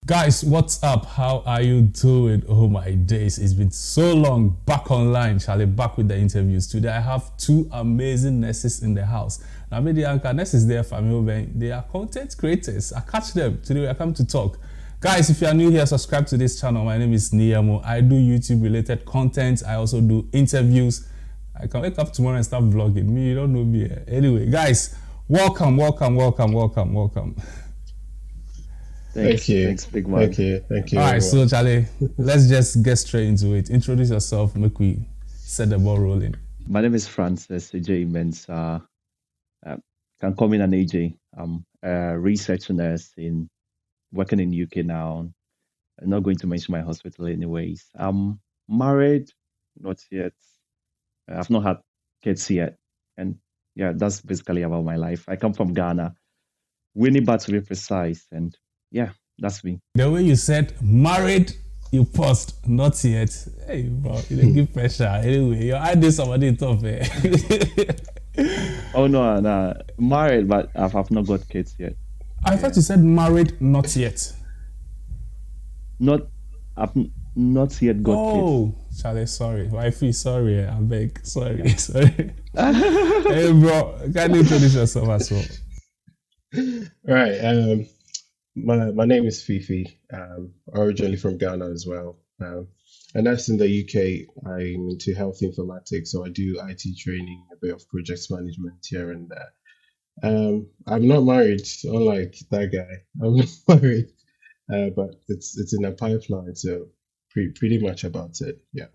Guys, what's up? How are you doing? Oh my days, it's been so long. Back online, Charlie, back with the interviews. Today I have two amazing nurses in the house. Now, the anchor nurses there, family, they are content creators. I catch them. Today I come to talk. Guys, if you are new here, subscribe to this channel. My name is Yemoh. I do YouTube related content. I also do interviews. I can wake up tomorrow and start vlogging. Me, you don't know me. Anyway, guys, welcome. Thanks, big man. Thank you. All right, so Charlie, let's just get straight into it. Introduce yourself, make we set the ball rolling. My name is Francis AJ Mensah. Can call me an AJ. I'm a research nurse working in UK now. I'm not going to mention my hospital anyways. I'm married, not yet. I've not had kids yet. And yeah, that's basically about my life. I come from Ghana, Winneba to be precise. And yeah, that's me. The way you said married, you paused, not yet. Hey, bro, you didn't give pressure. Anyway, you're adding somebody tough, eh? Oh, no. Married, but I've not got kids yet. I thought you said married, not yet. I've not yet got kids. Oh, Charlie, sorry. Wifey, sorry. I beg. Sorry. Hey, bro, can you introduce yourself as well? Right. My name is Fifi. Originally from Ghana as well. And that's in the UK. I'm into health informatics, so I do IT training, a bit of project management here and there. I'm not married, unlike that guy. I'm not married, but it's in a pipeline. So pretty much about it. Yeah.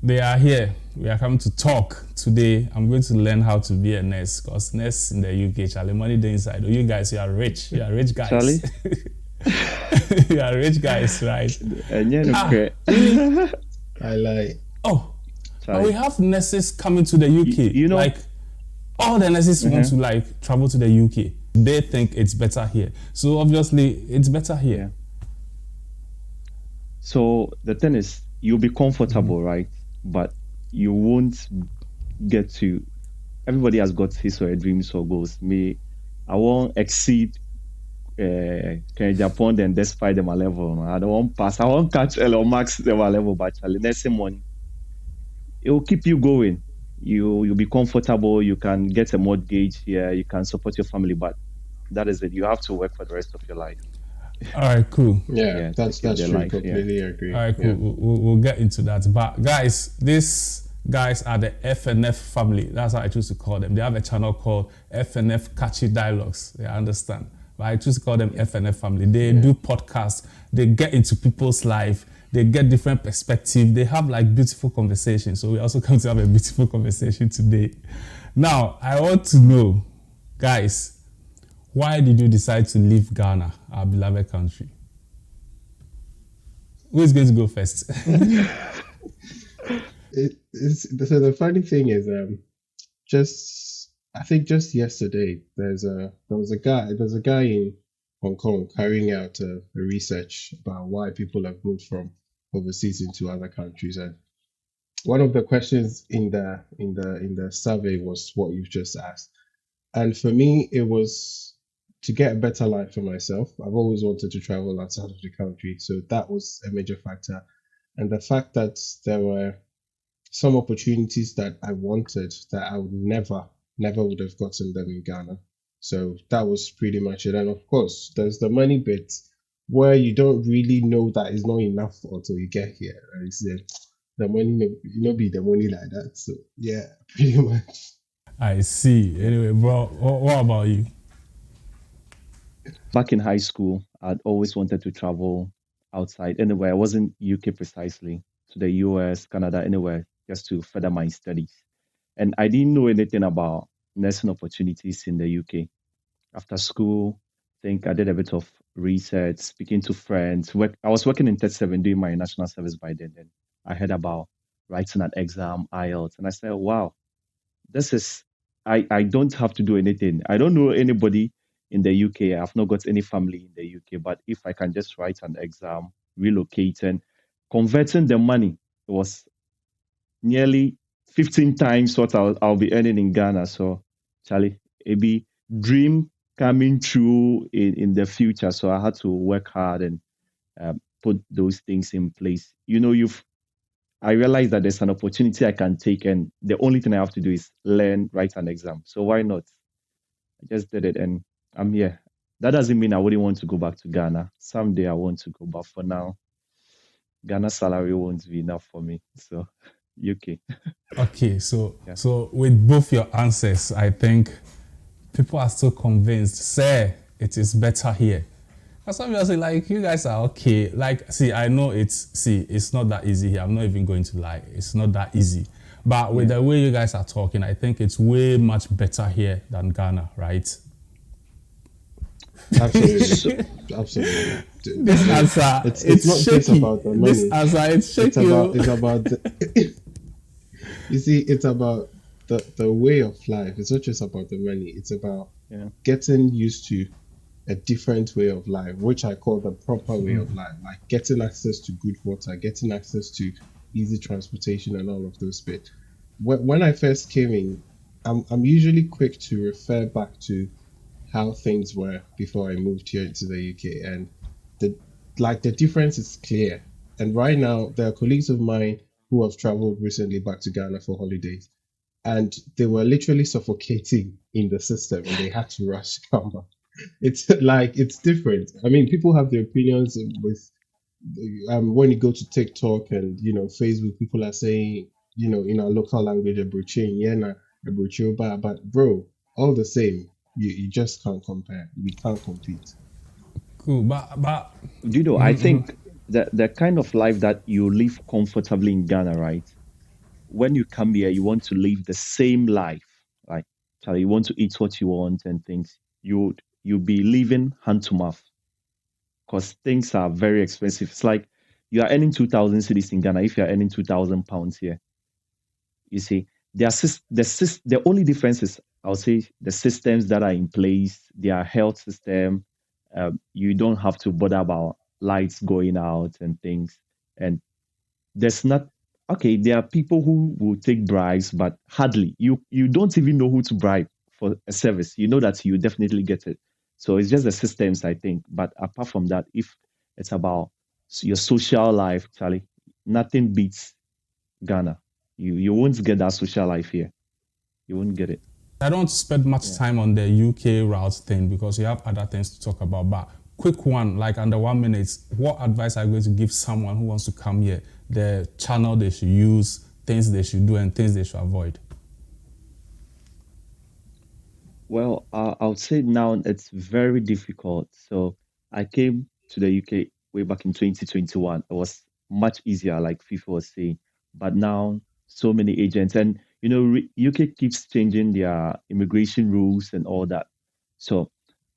They are here. We are coming to talk today. I'm going to learn how to be a nurse because nurse in the UK, Charlie, money the inside. Oh, you guys, you are rich. You are rich guys. Charlie? You are rich guys, right? I like. Oh, but we have nurses coming to the UK. You know, like all the nurses want to like travel to the UK. They think it's better here. So obviously, it's better here. Yeah. So the thing is, you'll be comfortable, right? But you won't get to. Everybody has got his or her dreams or goals. Me, I won't exceed Japan and despite them a level. I don't want pass. I won't catch Elon Max them a level, but next money, it will keep you going. You'll be comfortable. You can get a mortgage here. You can support your family, but that is it. You have to work for the rest of your life. All right, cool. Yeah, that's true. Life, completely agree. All right, cool. Yeah. We'll get into that. But guys, these guys are the FNF family. That's how I choose to call them. They have a channel called FNF Catchy Dialogues. I understand. But I choose to call them FNF family. They do podcasts. They get into people's life. They get different perspectives. They have like beautiful conversations. So we also come to have a beautiful conversation today. Now, I want to know, guys, why did you decide to leave Ghana, our beloved country? Who is going to go first? So the funny thing is, I think just yesterday there was a guy in Hong Kong carrying out a research about why people have moved from overseas into other countries, and one of the questions in the survey was what you've just asked, and for me it was to get a better life for myself. I've always wanted to travel outside of the country, so that was a major factor, and the fact that there were some opportunities that I wanted that I would never would have gotten them in Ghana. So that was pretty much it. And of course, there's the money bit where you don't really know that it's not enough until you get here. Right? So the money, be the money like that. So yeah, pretty much. I see. Anyway, bro, what about you? Back in high school, I'd always wanted to travel outside anywhere. I wasn't UK precisely, to the US, Canada, anywhere, just to further my studies. And I didn't know anything about nursing opportunities in the UK. After school, I think I did a bit of research, speaking to friends. I was working in 37 doing my national service by then. And I heard about writing an exam, IELTS. And I said, wow, I don't have to do anything. I don't know anybody in the UK. I've not got any family in the UK. But if I can just write an exam, relocating, converting the money, it was nearly 15 times what I'll be earning in Ghana. So, Charlie, it be dream coming true in the future. So I had to work hard and put those things in place. I realize that there's an opportunity I can take, and the only thing I have to do is learn, write an exam. So why not? I just did it, and I'm here. That doesn't mean I wouldn't want to go back to Ghana. Someday I want to go, but for now, Ghana salary won't be enough for me. So, UK. Okay, so Yeah. so with both your answers, I think people are still convinced, say it is better here. That's why I'm saying, like, you guys are okay. Like, see, I know it's not that easy here. I'm not even going to lie. It's not that easy. But with the way you guys are talking, I think it's way much better here than Ghana, right? Absolutely, absolutely. This answer, It's not shaky. just about the money. This answer, it's shaky. It's about you see, it's about the way of life. It's not just about the money. It's about getting used to a different way of life, which I call the proper way of life, like getting access to good water, getting access to easy transportation, and all of those bits. When I first came in, I'm usually quick to refer back to how things were before I moved here to the UK, and the difference is clear. And right now, there are colleagues of mine who have traveled recently back to Ghana for holidays, and they were literally suffocating in the system, and they had to rush to come back. It's like it's different. I mean, people have their opinions with when you go to TikTok and Facebook, people are saying in our local language abroching, yena abrochioba, but bro, all the same, you just can't compare. We can't compete. Cool, but I think the kind of life that you live comfortably in Ghana, right? When you come here, you want to live the same life, like you want to eat what you want and things. You'll be living hand to mouth because things are very expensive. It's like you are earning 2,000 cedis in Ghana if you are earning 2,000 pounds here. You see, the only difference is, I'll say, the systems that are in place, their health system. You don't have to bother about lights going out and things. And there's not okay. There are people who will take bribes, but hardly. You don't even know who to bribe for a service. You know that you definitely get it. So it's just the systems, I think. But apart from that, if it's about your social life, Charlie, nothing beats Ghana. You won't get that social life here. You won't get it. I don't spend much time on the UK route thing because you have other things to talk about. But quick one, like under 1 minute, what advice are you going to give someone who wants to come here? The channel they should use, things they should do, and things they should avoid. Well, I would say now it's very difficult. So I came to the UK way back in 2021. It was much easier, like FIFA was saying. But now, so many agents, and UK keeps changing their immigration rules and all that. So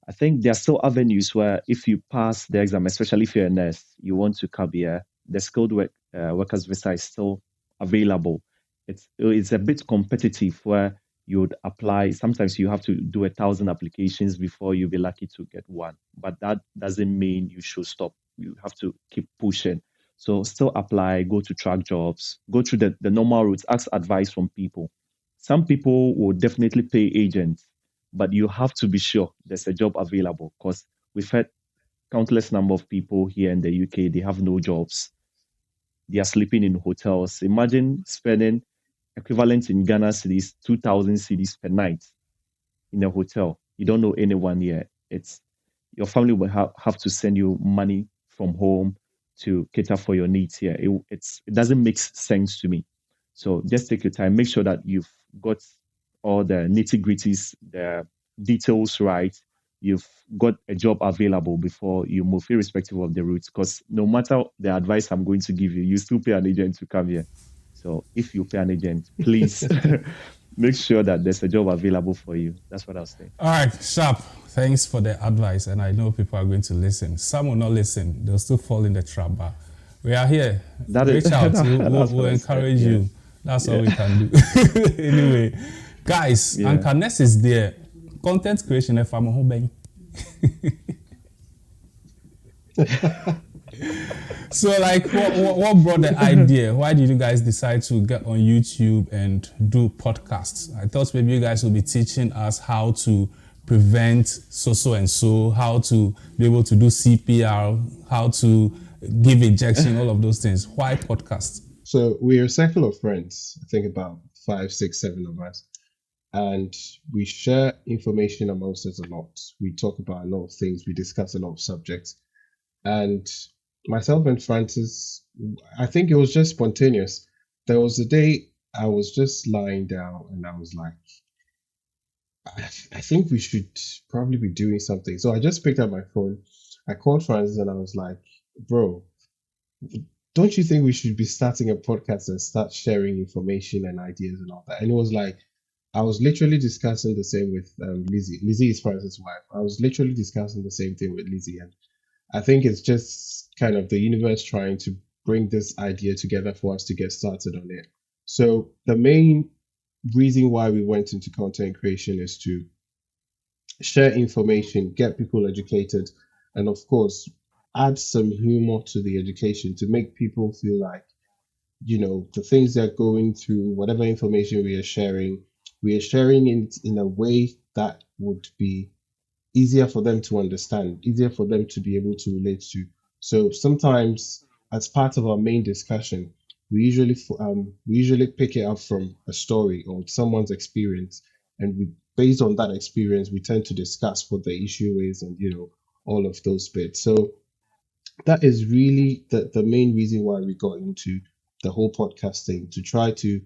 I think there are still avenues where if you pass the exam, especially if you're a nurse, you want to come here, the workers visa is still available. It's a bit competitive where you would apply. Sometimes you have to do 1,000 applications before you'll be lucky to get one. But that doesn't mean you should stop. You have to keep pushing. So still apply, go to track jobs, go through the normal routes, ask advice from people. Some people will definitely pay agents, but you have to be sure there's a job available because we've had countless number of people here in the UK, they have no jobs. They are sleeping in hotels. Imagine spending equivalent in Ghana cedis, 2,000 cedis per night in a hotel. You don't know anyone here. It's your family will have to send you money from home to cater for your needs here. It doesn't make sense to me. So just take your time. Make sure that you've got all the nitty gritties, the details right. You've got a job available before you move, irrespective of the route. Because no matter the advice I'm going to give you, you still pay an agent to come here. So if you pay an agent, please make sure that there's a job available for you. That's what I'll say. All right, Sharp. Thanks for the advice. And I know people are going to listen. Some will not listen. They'll still fall in the trap. But we are here. Reach out. We'll encourage you. That's all we can do. Anyway, guys, Anka is there. Content creation, if I'm a home. So, like, what brought the idea? Why did you guys decide to get on YouTube and do podcasts? I thought maybe you guys will be teaching us how to prevent so and so, how to be able to do CPR, how to give injection, all of those things. Why podcast? So we're a circle of friends, I think about five, six, seven of us, and we share information amongst us a lot. We talk about a lot of things, we discuss a lot of subjects. And myself and Francis, I think it was just spontaneous. There was a day I was just lying down and I was like, I think we should probably be doing something. So I just picked up my phone. I called Francis and I was like, bro, don't you think we should be starting a podcast and start sharing information and ideas and all that? And it was like, I was literally discussing the same with Lizzie. Lizzie is Francis' wife. I was literally discussing the same thing with Lizzie. And I think it's just kind of the universe trying to bring this idea together for us to get started on it. So the main reason why we went into content creation is to share information, get people educated, and of course, add some humor to the education to make people feel like, the things they're going through, whatever information we are sharing it in a way that would be easier for them to understand, easier for them to be able to relate to. So sometimes, as part of our main discussion, we usually pick it up from a story or someone's experience, and based on that experience, we tend to discuss what the issue is, and all of those bits. So that is really the main reason why we got into the whole podcasting, to try to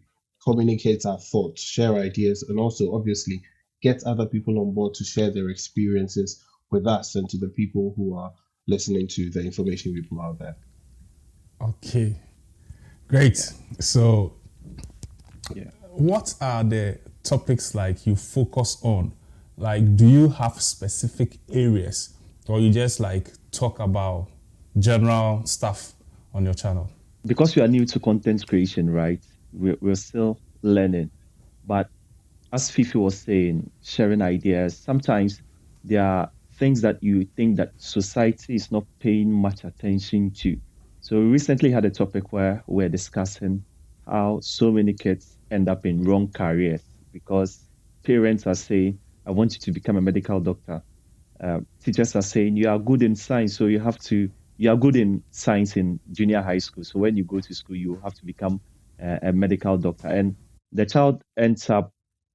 communicate our thoughts, share ideas, and also obviously get other people on board to share their experiences with us and to the people who are listening to the information we put out there. Okay, great. So, Yeah. what are the topics like you focus on? Like, do you have specific areas, or you just like talk about general stuff on your channel? Because we are new to content creation, right? We're still learning. But as Fifi was saying, sharing ideas, sometimes there are things that you think that society is not paying much attention to. So we recently had a topic where we're discussing how so many kids end up in wrong careers because parents are saying, I want you to become a medical doctor. Teachers are saying you are good in science, so you are good in science in junior high school. So when you go to school, you have to become a medical doctor. And the child ends up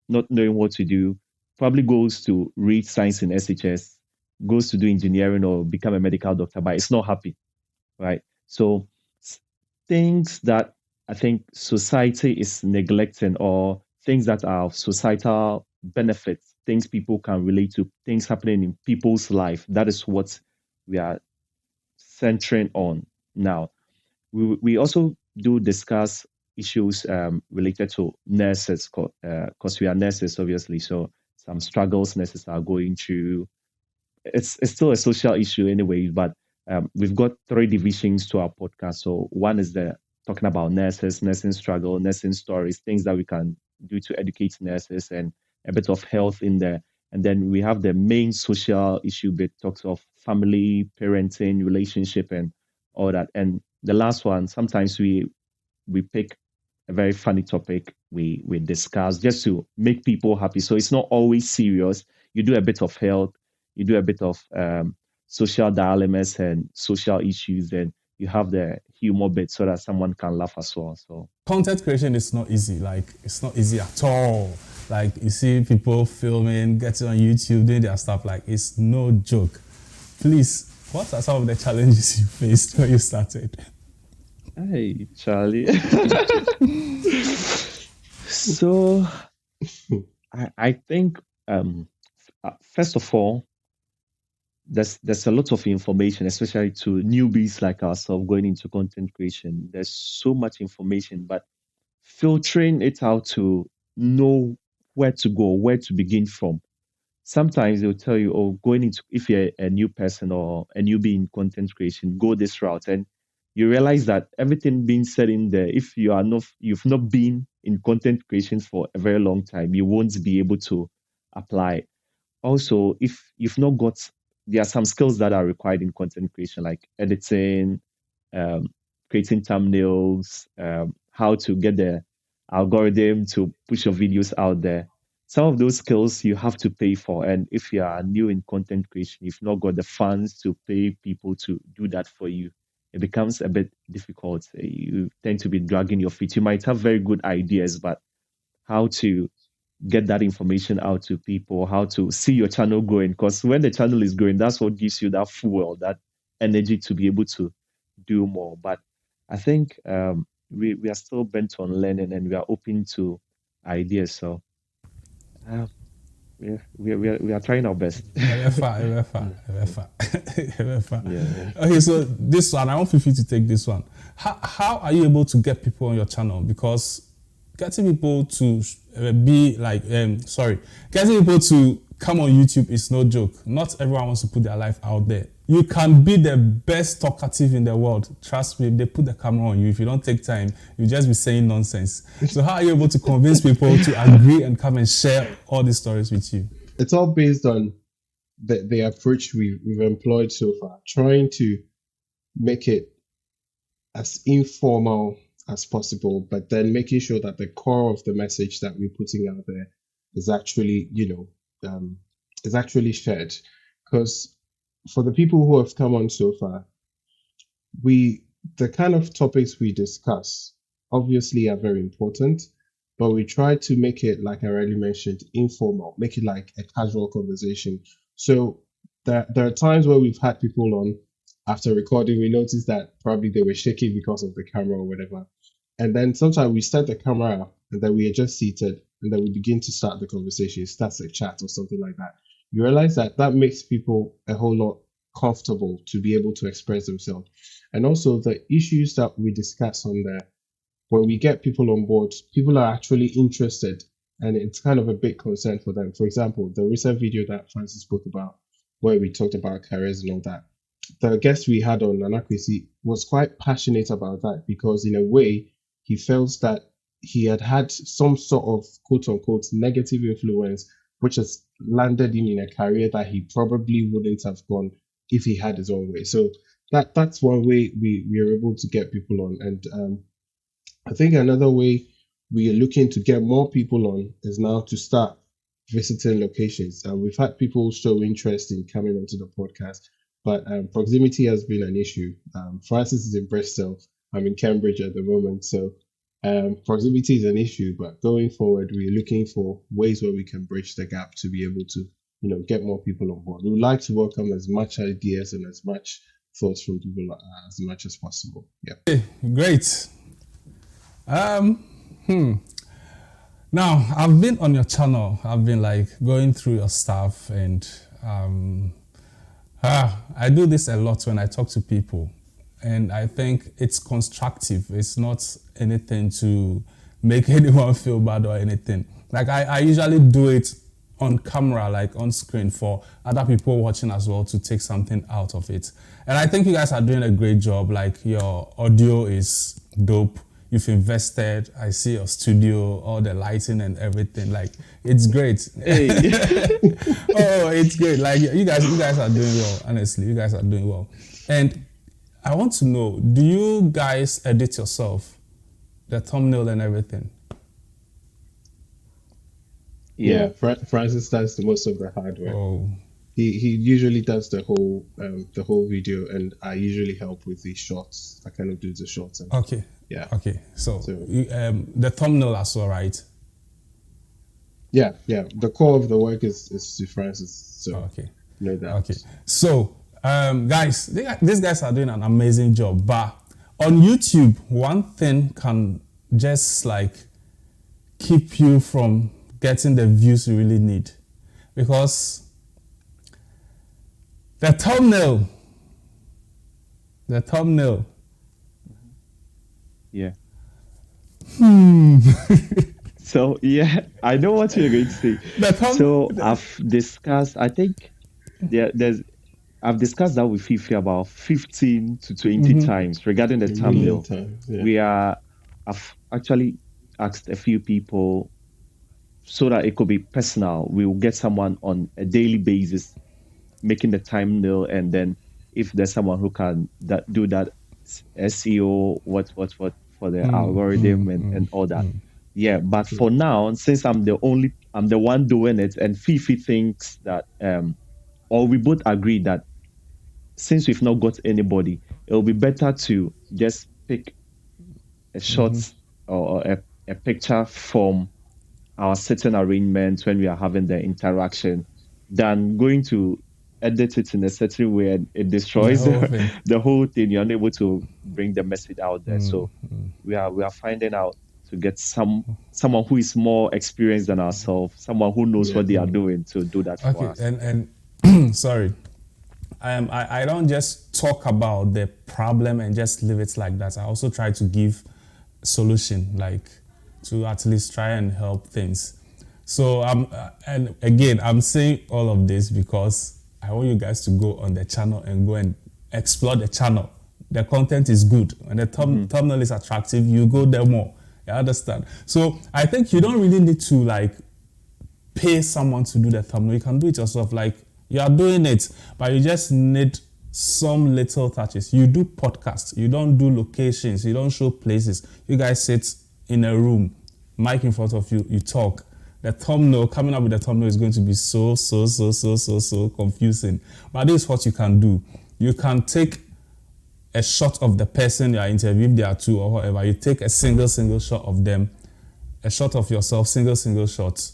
not knowing what to do, probably goes to read science in SHS, goes to do engineering or become a medical doctor, but it's not happy, right? So things that I think society is neglecting, or things that are of societal benefits, things people can relate to, things happening in people's life. That is what we are centering on now. We also do discuss issues related to nurses, because we are nurses, obviously. So some struggles nurses are going through. It's still a social issue anyway, but we've got three divisions to our podcast. So one is the talking about nurses, nursing struggle, nursing stories, things that we can do to educate nurses, and a bit of health in there. And then we have the main social issue bit, talks of family, parenting, relationship, and all that. And the last one, sometimes we pick a very funny topic, we discuss just to make people happy. So it's not always serious. You do a bit of health, you do a bit of social dilemmas and social issues, and you have the humor bit so that someone can laugh as well. So Content creation is not easy. Like, it's not easy at all. Like, you see people filming, getting on YouTube, doing their stuff. Like, it's no joke. Please, what are some of the challenges you faced when you started? hey, Charlie. So I think first of all, there's a lot of information, especially to newbies like ourselves going into content creation. There's so much information, but filtering it out to know where to go, where to begin from. Sometimes they'll tell you, oh, going into, if you're a new person or a newbie in content creation, go this route. And you realize that everything being said in there, if you've not been in content creation for a very long time, you won't be able to apply. Also, if you've not got, there are some skills that are required in content creation, like editing, um, creating thumbnails, how to get the algorithm to push your videos out there. Some of those skills you have to pay for. And if you are new in content creation, you've not got the funds to pay people to do that for you, it becomes a bit difficult. You tend to be dragging your feet. You might have very good ideas, but how to get that information out to people, how to see your channel growing. Because when the channel is growing, that's what gives you that fuel, that energy to be able to do more. But I think we are still bent on learning and we are open to ideas. So uh, we are trying our best. Yeah. Okay, so this one, I want Fifi to take this one. How are you able to get people on your channel? Because getting people to getting people to come on YouTube is no joke. Not everyone wants to put their life out there. You can be the best talkative in the world. Trust me, if they put the camera on you, if you don't take time, you just be saying nonsense. So how are you able to convince people to agree and come and share all these stories with you? It's all based on the approach we've employed so far, trying to make it as informal as possible, but then making sure that the core of the message that we're putting out there is actually, is actually shared. Because for the people who have come on so far, the kind of topics we discuss obviously are very important, but we try to make it, like I already mentioned, informal, make it like a casual conversation. So there are times where we've had people on after recording, we noticed that probably they were shaking because of the camera or whatever. And then sometimes we set the camera up and then we are just seated and then we begin to start the conversation, it starts a chat or something like that. You realize that that makes people a whole lot comfortable to be able to express themselves. And also the issues that we discuss on there, when we get people on board, people are actually interested and it's kind of a big concern for them. For example, the recent video that Francis spoke about, where we talked about careers and all that, the guest we had on Anakwesi was quite passionate about that because in a way he felt that he had some sort of quote unquote negative influence which has landed him in a career that he probably wouldn't have gone if he had his own way. So that's one way we are able to get people on. And I think another way we are looking to get more people on is now to start visiting locations. We've had people show interest in coming onto the podcast, but proximity has been an issue. Francis is in Bristol. I'm in Cambridge at the moment. So proximity is an issue, but going forward, we're looking for ways where we can bridge the gap to be able to, get more people on board. We would like to welcome as much ideas and as much thoughts from people as much as possible. Yeah. Okay, great. Now, I've been on your channel. I've been going through your stuff and I do this a lot when I talk to people. And I think it's constructive. It's not anything to make anyone feel bad or anything. I usually do it on camera, on screen for other people watching as well to take something out of it. And I think you guys are doing a great job. Your audio is dope. You've invested. I see your studio, all the lighting and everything. It's great. Hey. Oh, it's great. You guys are doing well. Honestly, you guys are doing well. And I want to know, do you guys edit yourself? The thumbnail and everything? Yeah, Francis does most of the hard work. Oh. He usually does the whole video, and I usually help with the shots. I kind of do the shots. Okay. Yeah. Okay. So the thumbnail as well, right? Yeah. The core of the work is to Francis. So okay. Know that. Okay. So guys, these guys are doing an amazing job. But on YouTube, one thing can just keep you from getting the views you really need, because the thumbnail. Yeah. So yeah, I know what you're going to say. So I've discussed. I think I've discussed that with Fifi about 15 to 20 times regarding the thumbnail. Yeah. I've actually asked a few people so that it could be personal. We will get someone on a daily basis making the thumbnail, and then if there's someone who can do that SEO, what for the algorithm and all that. Yeah, but for now, since I'm the one doing it, and Fifi thinks that, or we both agree that since we've not got anybody, it'll be better to just pick a shot or a picture from our certain arrangements when we are having the interaction than going to edit it in a certain way and it The destroys whole thing. the whole thing. You're unable to bring the message out there. So we are finding out to get someone who is more experienced than ourselves, someone who knows Yeah. what they are doing to do that for Okay, us. and sorry. I don't just talk about the problem and just leave it like that. I also try to give solution, like to at least try and help things. So and again, I'm saying all of this because I want you guys to go on the channel and go and explore the channel. The content is good and the thumbnail is attractive. You go there more. You understand? So I think you don't really need to like pay someone to do the thumbnail. You can do it yourself. Like you are doing it, but you just need some little touches. You do podcasts. You don't do locations. You don't show places. You guys sit in a room, mic in front of you. You talk. The thumbnail, coming up with the thumbnail is going to be so confusing. But this is what you can do. You can take a shot of the person you are interviewing, if there are two or whatever. You take a single shot of them, a shot of yourself, single shot.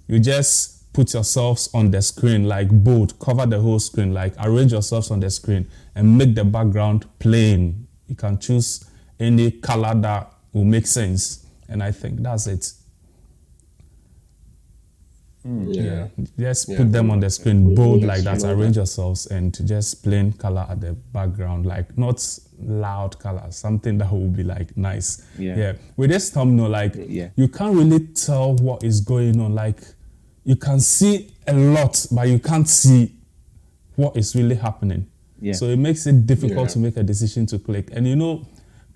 You just put yourselves on the screen like bold, cover the whole screen, like arrange yourselves on the screen and make the background plain. You can choose any color that will make sense. And I think that's it. Yeah. Just Yeah. put them on the screen, bold like that, Let's know arrange that. yourselves and just plain color at the background, like not loud color, something that will be like nice. Yeah. With this thumbnail, like Yeah. you can't really tell what is going on. Like you can see a lot, but you can't see what is really happening. Yeah. So it makes it difficult Yeah. to make a decision to click. And you know,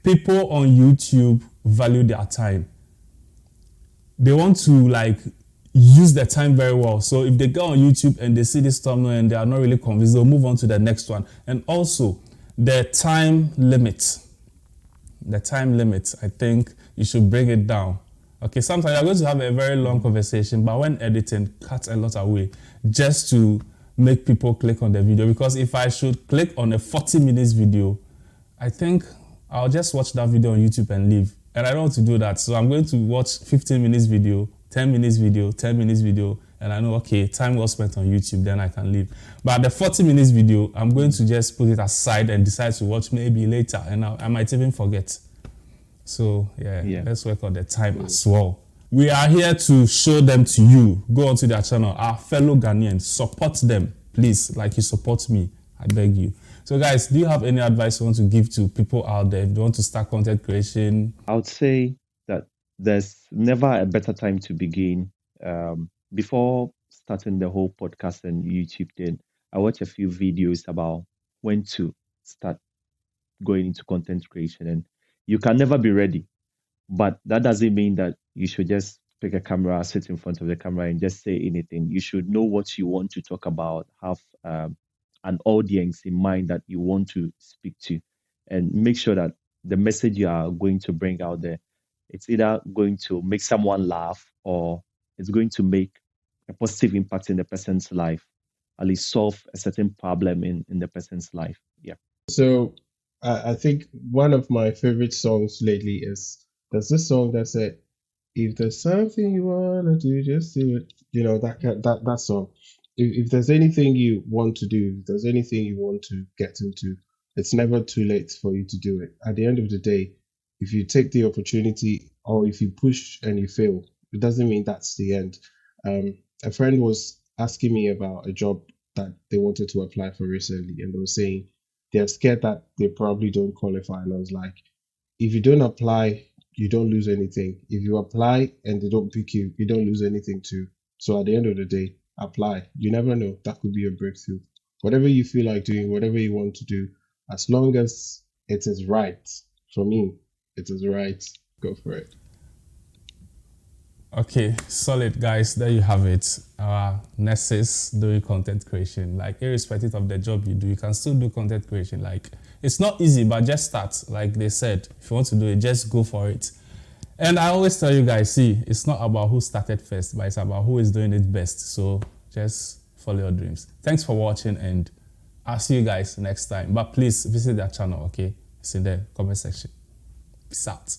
people on YouTube value their time. They want to like use their time very well. So if they go on YouTube and they see this thumbnail and they are not really convinced, they'll move on to the next one. And also the time limit. The time limit, I think you should bring it down. Okay, sometimes you're going to have a very long conversation, but when editing, cut a lot away just to make people click on the video. Because if I should click on a 40 minutes video, I think I'll just watch that video on YouTube and leave. And I don't want to do that. So I'm going to watch 15 minutes video, 10 minutes video, 10 minutes video, and I know, okay, time well spent on YouTube, then I can leave. But the 40 minutes video, I'm going to just put it aside and decide to watch maybe later, and I might even forget. So yeah, let's work on the time as well. We are here to show them to you. Go onto their channel, our fellow Ghanaians, support them, please, like you support me, I beg you. So guys, do you have any advice you want to give to people out there if they want to start content creation? I would say that there's never a better time to begin. Before starting the whole podcast and YouTube thing, I watched a few videos about when to start going into content creation. And you can never be ready, but that doesn't mean that you should just pick a camera, sit in front of the camera, and just say anything. You should know what you want to talk about, have an audience in mind that you want to speak to, and make sure that the message you are going to bring out there, it's either going to make someone laugh or it's going to make a positive impact in the person's life, at least solve a certain problem in the person's life. Yeah. So I think one of my favorite songs lately is there's this song that said, "If there's something you wanna do, just do it." You know that song. If there's anything you want to do, if there's anything you want to get into, it's never too late for you to do it. At the end of the day, if you take the opportunity or if you push and you fail, it doesn't mean that's the end. A friend was asking me about a job that they wanted to apply for recently, and they were saying they're scared that they probably don't qualify. And I was like, if you don't apply, you don't lose anything. If you apply and they don't pick you, you don't lose anything too. So at the end of the day, apply. You never know. That could be a breakthrough. Whatever you feel like doing, whatever you want to do, as long as it is right, for me, it is right. Go for it. Okay, solid guys, there you have it. Our nurses doing content creation. Like irrespective of the job you do, you can still do content creation. Like it's not easy, but just start. Like they said, if you want to do it, just go for it. And I always tell you guys, see, it's not about who started first, but it's about who is doing it best. So just follow your dreams. Thanks for watching and I'll see you guys next time. But please visit their channel, okay? It's in the comment section. Peace out.